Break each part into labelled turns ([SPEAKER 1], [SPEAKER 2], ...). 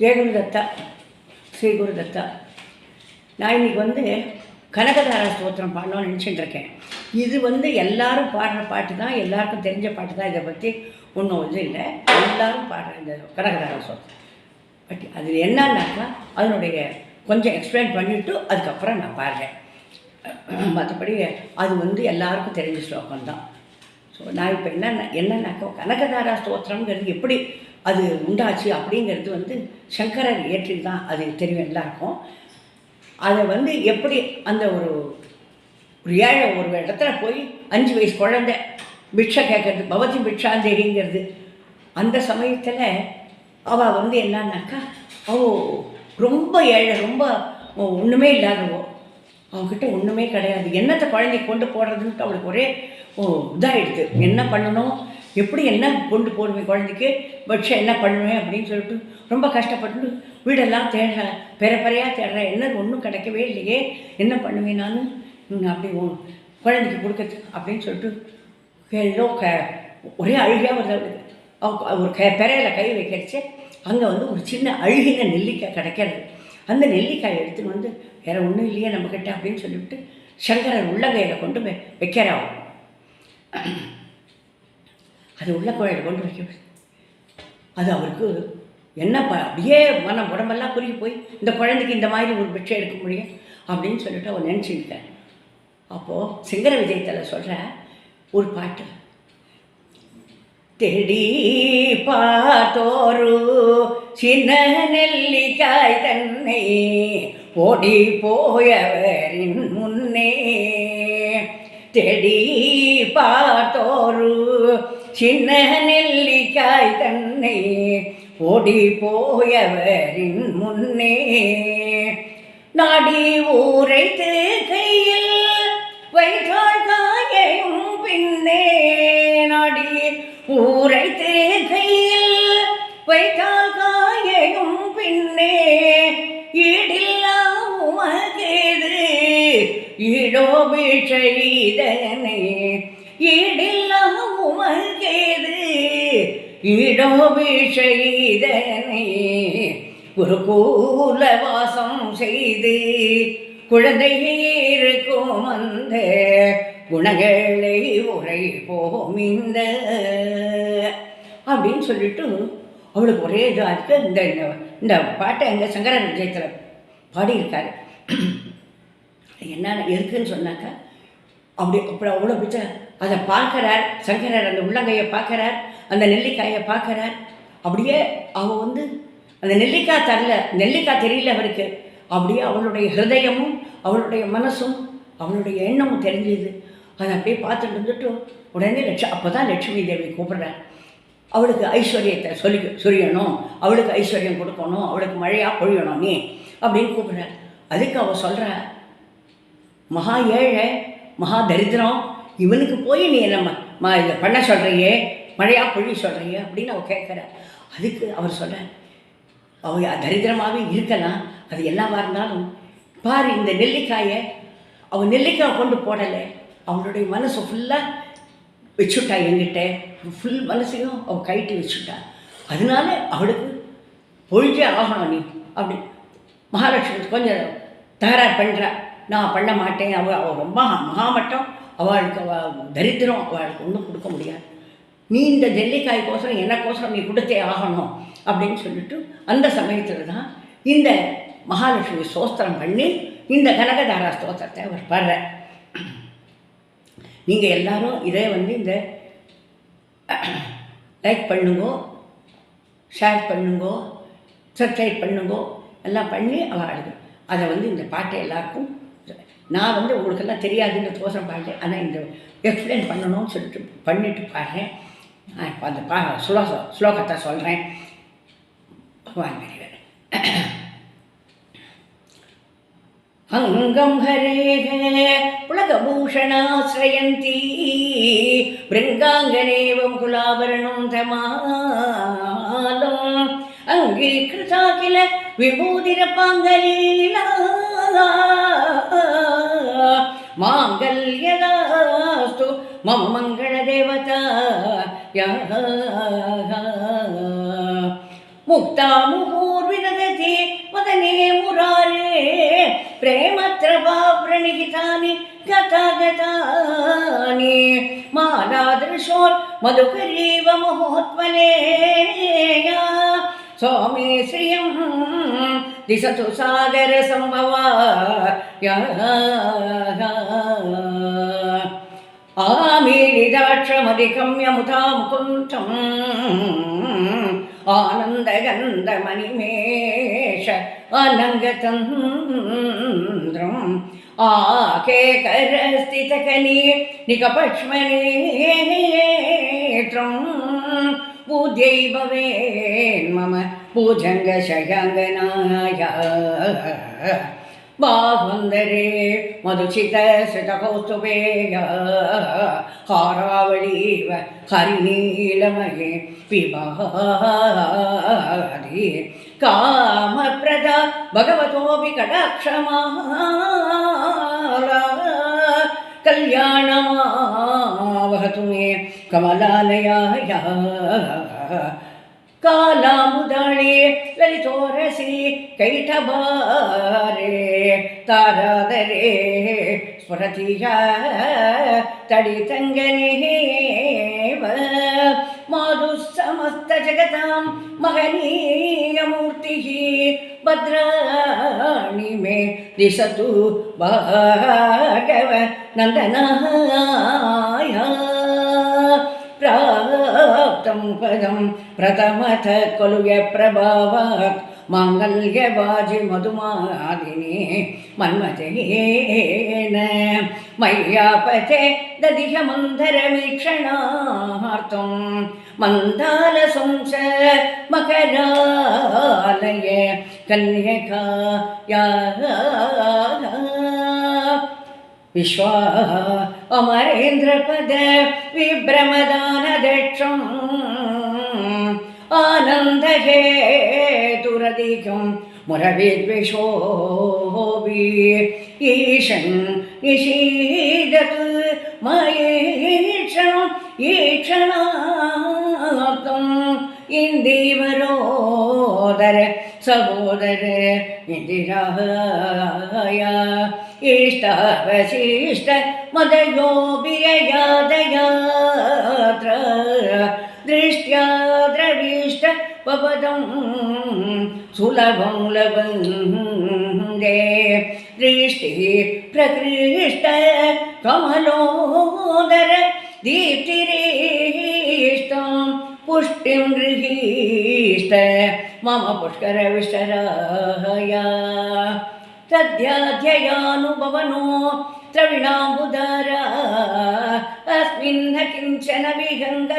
[SPEAKER 1] ஜெயகுருதத்தா, ஸ்ரீ குருதத்தா. நான் இன்றைக்கி கனகதார ஸ்தோத்திரம் பாடணும்னு நினச்சிட்டு இருக்கேன். இது எல்லாரும் பாடுற பாட்டு தான், எல்லாருக்கும் தெரிஞ்ச பாட்டு தான். இதை பற்றி ஒன்றும் இல்லை, எல்லாரும் பாடுற இந்த கனகதார ஸ்தோத்திரம். பட் அது என்னன்னாக்கா அதனுடைய கொஞ்சம் எக்ஸ்பிளைன் பண்ணிவிட்டு அதுக்கப்புறம் நான் பாடுறேன். மற்றபடி அது எல்லாருக்கும் தெரிஞ்ச ஸ்லோகம் தான். ஸோ நான் இப்போ என்னன்னாக்கா கனகதாரா ஸ்தோத்திரம்ங்கிறது எப்படி அது உண்டாச்சு அப்படிங்கிறது சங்கரர் இயற்றி தான் அது தெரியும் எல்லாருக்கும். அதை எப்படி அந்த ஒரு ஏழை ஒரு இடத்துல போய் 5 வயசு குழந்தை பிக்ஷை கேட்கறது, பவதி பிக்ஷாந்தேகிங்கிறது. அந்த சமயத்தில் அவள் என்னன்னாக்கா ரொம்ப ஏழை, ரொம்ப ஒன்றுமே இல்லாதவோ, அவங்கக்கிட்ட ஒன்றுமே கிடையாது. என்னத்தை குழந்தைக்கு கொண்டு போடுறதுன்ட்டு அவளுக்கு ஒரே இதாகிடுது. என்ன பண்ணணும், எப்படி என்ன கொண்டு போடுவேன் குழந்தைக்கு, பட்சம் என்ன பண்ணுவேன் அப்படின்னு சொல்லிட்டு ரொம்ப கஷ்டப்பட்டு வீடெல்லாம் தேடுறேன், பெறையாக தேடுறேன். என்ன ஒன்றும் கிடைக்கவே இல்லையே, என்ன பண்ணுவேன் நான் அப்படி குழந்தைக்கு கொடுக்கறதுக்கு அப்படின்னு சொல்லிட்டு ஒரே அழுகையாக வருது அவளுக்கு. ஒரு பெறையில் கை வைக்கிறச்சு அங்கே ஒரு சின்ன அழுகின நெல்லிக்காய் கிடைக்கிறது. அந்த நெல்லிக்காயை எடுத்துன்னு வேறு ஒன்றும் இல்லையே நம்மக்கிட்ட அப்படின்னு சொல்லிவிட்டு சங்கரர் உள்ளங்கையில் கொண்டு வைக்கிறாவும். அது உள்ளங்கையில் கொண்டு வைக்க அது அவருக்கு என்ன அப்படியே உடம்பெல்லாம் குறுகி போய் இந்த குழந்தைக்கு இந்த மாதிரி ஒரு பிட்சை எடுக்க முடியும் அப்படின்னு சொல்லிட்டு அவர் நினச்சிருக்கேன். அப்போது சிங்கர விஜயத்தில் சொல்கிற ஒரு பாட்டு, தேடி பார்த்தோரு சின்ன நெல்லிக்காய் தன்னை ஓடி போயவரின் முன்னே, தேடி பார்த்தோரு சின்ன நெல்லிக்காய் தன்னை ஓடி போயவரின் முன்னே, நாடி ஊரைத்து கையில் வைத்தாள் காயையும் பின்னே, நாடி ஊரைத்து கையில் வைத்தாள் காயையும் பின்னே, ஈடில்லா உமகேது ஈடோ பிஷைதனை, ஈடில்லா உமகேது ஈடோ பிஷைதனை, குருகூல வாசம் செய்து குழந்தை இருக்கும் அந்த குணங்களை உரைப்போம் இந்த அப்படின்னு சொல்லிட்டு அவளுக்கு ஒரே இதாக இருக்குது. இந்த பாட்டை எங்கள் சங்கர விஜயத்தில் பாடியிருக்காரு. என்ன இருக்குன்னு சொன்னாக்கா அப்படி அவ்வளோ பிச்சை அதை பார்க்குறார் சங்கரர். அந்த உள்ளங்கையை பார்க்குறார், அந்த நெல்லிக்காயை பார்க்குறார். அப்படியே அவள் அந்த நெல்லிக்காய் தரல, நெல்லிக்காய் தெரியல அவருக்கு. அப்படியே அவளுடைய ஹிருதயமும் அவளுடைய மனசும் அவளுடைய எண்ணமும் தெரிஞ்சுது. அதை அப்படியே பார்த்துட்டு உடனே அப்போ தான் லட்சுமி தேவி கூப்பிட்றார். அவளுக்கு ஐஸ்வர்யத்தை சொரியணும், அவளுக்கு ஐஸ்வர்யம் கொடுக்கணும், அவளுக்கு மழையாக பொழியணும் நீ அப்படின்னு கூப்பிட்றார். அதுக்கு அவள் சொல்கிற, மகா ஏழை, மகா தரித்திரம், இவனுக்கு போய் நீ என்ன இதை பண்ண சொல்கிறியே, மழையாக பொழிய சொல்கிறியே அப்படின்னு அவள் கேட்குற. அதுக்கு அவர் சொல்கிற, அவள் தரித்திரமாகவே இருக்கலாம், அது எல்லாவா இருந்தாலும் பாரு இந்த நெல்லிக்காயை அவள் நெல்லிக்காய் கொண்டு போடலை, அவளுடைய மனசு ஃபுல்லாக வச்சுட்டா என்கிட்ட, ஃபுல் மனசையும் அவள் கைட்டு வச்சுட்டா. அதனால அவளுக்கு பொழிஞ்சே ஆகணும் நீ அப்படி. மகாலட்சுமி கொஞ்சம் தகராறு பண்ணுறா, நான் பண்ண மாட்டேன், அவள் ரொம்ப மகாமட்டம், அவளுக்கு தரித்திரம், அவளுக்கு ஒன்றும் கொடுக்க முடியாது, நீ இந்த நெல்லிக்காய்க்கோசரம் எனக்கோசரம் நீ கொடுத்தே ஆகணும் அப்படின்னு சொல்லிட்டு அந்த சமயத்தில் தான் இந்த மகாலட்சுமி ஸ்தோத்திரம் பண்ணி இந்த கனகதாரா ஸ்தோத்திரத்தை அவர் பாடுற. நீங்கள் எல்லோரும் இதை இந்த லைக் பண்ணுங்கோ, ஷேர் பண்ணுங்கோ, சப்ஸ்கிரைப் பண்ணுங்கோ, எல்லாம் பண்ணி அவளுக்கு அதை இந்த பாட்டை எல்லாருக்கும் நான் உங்களுக்கெல்லாம் தெரியாதுன்ற தோசம் பாடுறேன். ஆனால் இந்த எக்ஸ்பிளைன் பண்ணணும்னு சொல்லிட்டு பண்ணிட்டு பாடுறேன். நான் இப்போ அந்த ஸ்லோகத்தை சொல்கிறேன். பகவான் பெரியவர். அங்கம் ஹரேக புலகபூஷணாஸ்ரயந்தி பிருங்காங்கனேவம் குலாபரணம் தமாலம் அங்கீகிருதா கில விபூதிரபாங்கலீலா மாங்கல்யதாஸ்து மம மங்கள தேவதா முக்தா முகூர்வித विलसति वदने मुरारे प्रेमत्रपा प्रणिहितानि गतागतानि मालादृशोर्मधुकरीव महोत्मलेया स्वामी श्रियं दिशतु सागरसम्भवाय आमीलिदाक्षमधिगम्य मुकुन्तम् आनन्दगन्धमणिमेष अनङ्गतन्द्रम् आकेकरस्थितकनी निकपक्ष्मनेत्रम् पूज्यै भवेन्मम भुजङ्गशयङ्गनाय बाहुन्दरे मधुचितश्रितकौस्तुभेय हारावळीव हरिनीलमये पिबाधि कामप्रदा भगवतोऽपि कटाक्षमाला कल्याणमावहतु मे कमलालयाय कालामुदाळे ललितोरसि कैटभारे तारादरे स्फुरति तडितङ्गनेव माधुस्समस्तजगतां महनीयमूर्तिः भद्राणि मे दिशतु भागव नन्दनाय प्राप्तं पदं प्रथमतः खलु यप्रभावात् माङ्गल्यवाजि मधुमादिने मन्मथेन मय्यापते ददिह मन्धरमीक्षणार्थं मन्दालसंस मकरालये कन्यकाया विश्वा अमरेन्द्रपद विभ्रमदानदक्षम् आनन्दहेतुरधिकं मुरविद्विषोऽपि ईशन् निषीदतु मयीक्षणम् ईक्षणार्थम् इन्दीवरोदर सहोदर इन्दिराय इष्टावशिष्ट मदयोभिययादयात्र दृष्ट्या द्रविष्ट पपदं सुलभं लभन्ते दृष्टिः प्रकृष्ट कमलोदर दीप्तिरेष्टं पुष्टिं गृहीष्ट मम पुष्करविष्टराय तद्याध्ययानुभवनो द्रविणाम्बुधारा अस्मिन् किञ्चन विहङ्ग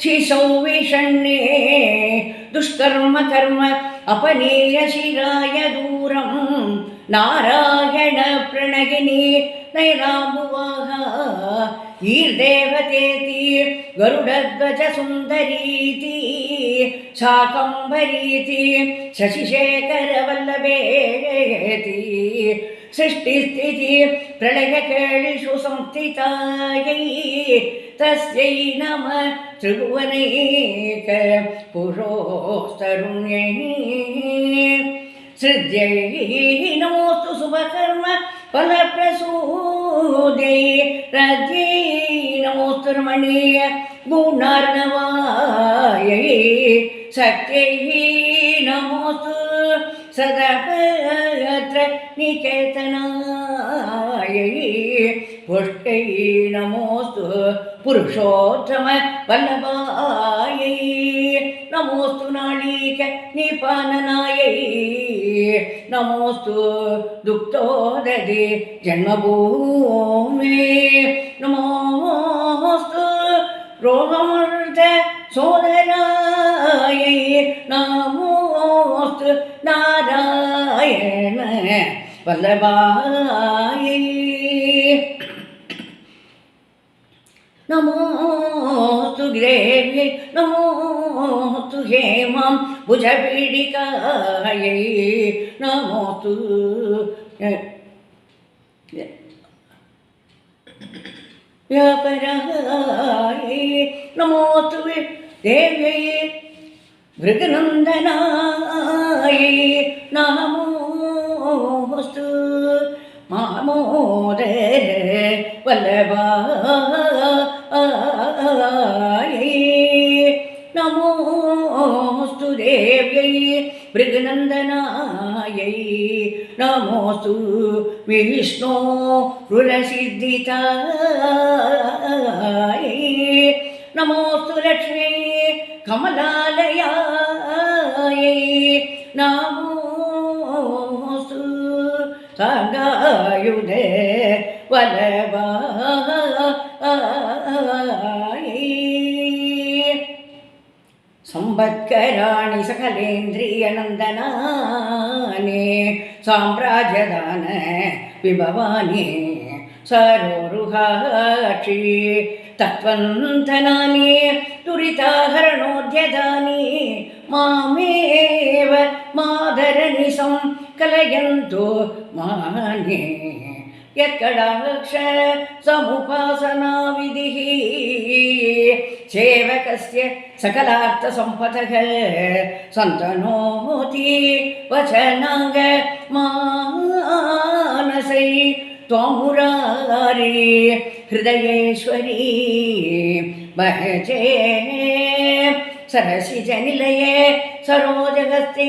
[SPEAKER 1] शिशौ विषण्णे दुष्कर्म कर्म अपनीय शिराय दूरं नारायण प्रणगिनी नैनाम्बुवाहा ईर्देवतेति गरुडध्वज सुन्दरीति शाकम्भरीति शशिशेखर वल्लभेति सृष्टिस्थिति प्रलयकेलिषु संस्थितायै तस्यै नमः त्रिभुवनैक पुरोस्तरुण्यै सृज्यै नमोऽस्तु शुभकर्म फलप्रसूदै राज्यै नमोऽस्तु रमणीय गुणार्णवायै शक्त्यै नमोऽस्तु सदापत्र निकेतनायै पुष्ट्यै नमोऽस्तु पुरुषोत्तम वल्लभायै नमोऽस्तु नाळीक निपाननायै नमोऽस्तु दुग्धोदधि जन्मभूमे नमोऽस्तु रोगमर्द सोदरायै नमोऽस्तु नारायण वल्लभायै नमोऽस्तु ग्रेव्यै नमोऽस्तु हेमां भुजपीडिकायै नमोऽस्तु व्यापरायै नमोऽस्तु देव्यै भृगनन्दनायै நமோஸ்து தேவ்யை பிருகுநந்தனாயை நமோஸ்து விஷ்ணு ருலசித்திதாயை நமோஸ்து லக்ஷ்மி கமலாலயாயை நமோஸ்து சாங்காயுதே வல்லபாயை ಸಂವತ್ಕರಾಣಿ ಸಕಲೇಂದ್ರಿಯನಂದನಾನೇ ಸಾಮ್ರಾಜ್ಯದಾನ ವಿಭವಾನಿ ಸರೋರುಹಾಕ್ಷಿ ತತ್ವಂತನಾನಿ ತುರಿತಾಹರಣೋದ್ಯದಾನಿ ಮಾಮೇವ ಮಾದರಣಿ ಸಂಕಲಯಂತು ಮಾನೇ ಯತ್ಕಟಾಕ್ಷ ಸಮುಪಾಸನಾ ವಿಧಿಃ ಸೇವಕಸ್ಯ ಸಕಲಾರ್ಥ ಸಂಪದಃ ಸಂತನೋತಿ ವಚನಾಂಗ ಮಾನಸೈ ತ್ವಮುರಾರಿ ಹೃದಯೇಶ್ವರಿ ಭಜೆ सरसिजनिलये सरोजगस्ते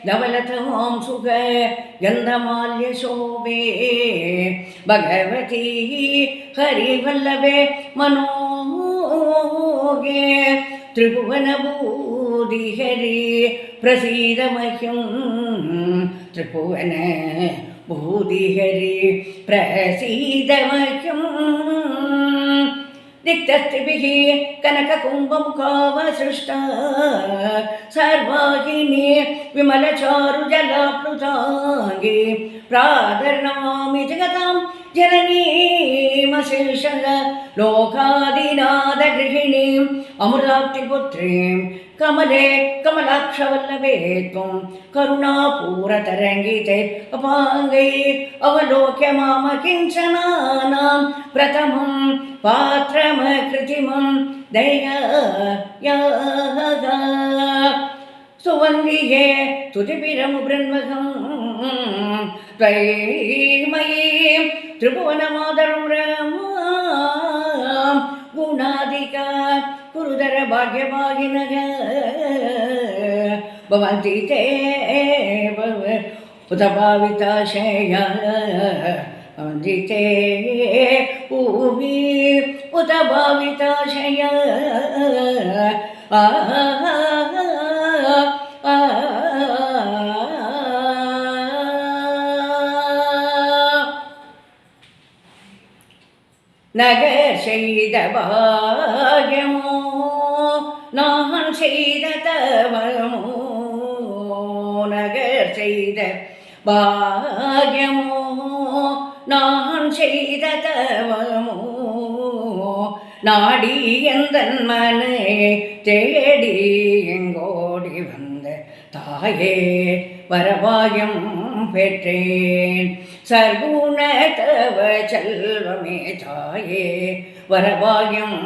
[SPEAKER 1] धवलतमां सुख गन्धमाल्यशोभे भगवती हरिवल्लभे मनोगे त्रिभुवनभूदिहरि प्रसीद मह्यं त्रिभुवनभूदिहरि प्रसीद मह्यं दिक्तस्त्रिभिः कनककुम्भमुखावसृष्टा सर्वाहिनी विमलचारुजलाप्लुताङ्गी प्रादर्नमामि जगतां जननीमशेषः लोकादिनाथगृहिणीम् अमृताप्तिपुत्रीं कमले कमलाक्षवल्लभे त्वं करुणापूरतरङ्गिते अपाङ्गै अवलोक्य माम किञ्चनानां प्रथमं पात्रमकृतिमं दया सुवन्दिहे तुतिभिरमुबृन्वहं त्वयिमयीं त्रिभुवनमादरं रमां गुणादिका कुरुदर भाग्यभागिनः भवन्ति ते उतभाविताशया भवन्ति ते भूमि उतभाविताशया நகர் செய்த பாகியமோ நான் செய்த தவமோ நகர் செய்த பாகியமோ நான் செய்த தவமோ நாடி எந்தன் மனை தேடி எங்கோடி வந்த தாயே வரபாயம் பெற்றேன் சர்க்குணதவ செல்வமே தாயே வரபாயம்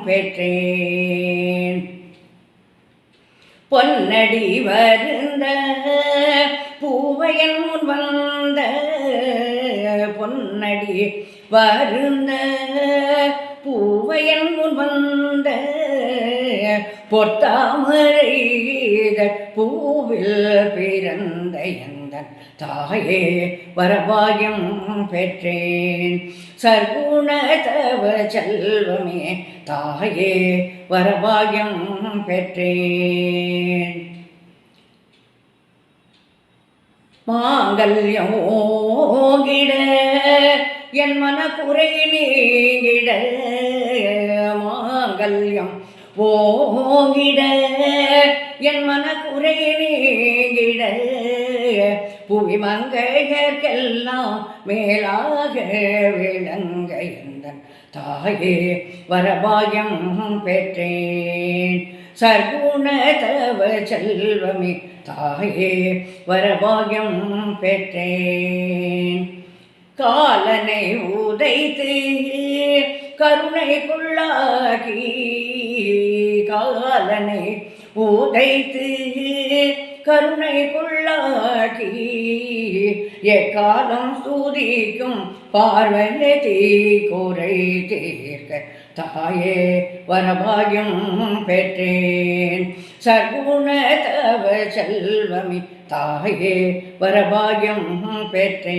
[SPEAKER 1] பெற்றேன் பொன்னடி வருந்த பூவையன் முன் வந்த பொன்னடி வருந்த பூவையன் முன் வந்த பொற்தாமரை பூவில் பிறந்த எந்தன் தாயே வரபாயம் பெற்றேன் சர்க்குணதவ செல்வமே தாயே வரபாயம் பெற்றேன் மாங்கல்யம் ஓங்கிட என் மனக்குறை நீங்கிட மாங்கல்யம் ஓங்கிட என் மனக்குறை நீங்கிட புவி மங்கையர்க்கெல்லாம் மேலாக விளங்க எந்தன் தாயே வரபாயம் பெற்றேன் சர்க்குணதவ செல்வமே தாயே வரபாயம் பெற்றேன் காலனை உதைத்து கருணைக்குள்ளாகி காலனை உதைத்து கருணைக்குள்ளாகி எக்காலம் சூதிக்கும் பார்வையை குறை தீர்க்க தாயே வரபாகியம் பெற்றேன். சர்க்குண தவ செல்வமி தாயே வரபாகியம் பெற்றேன்.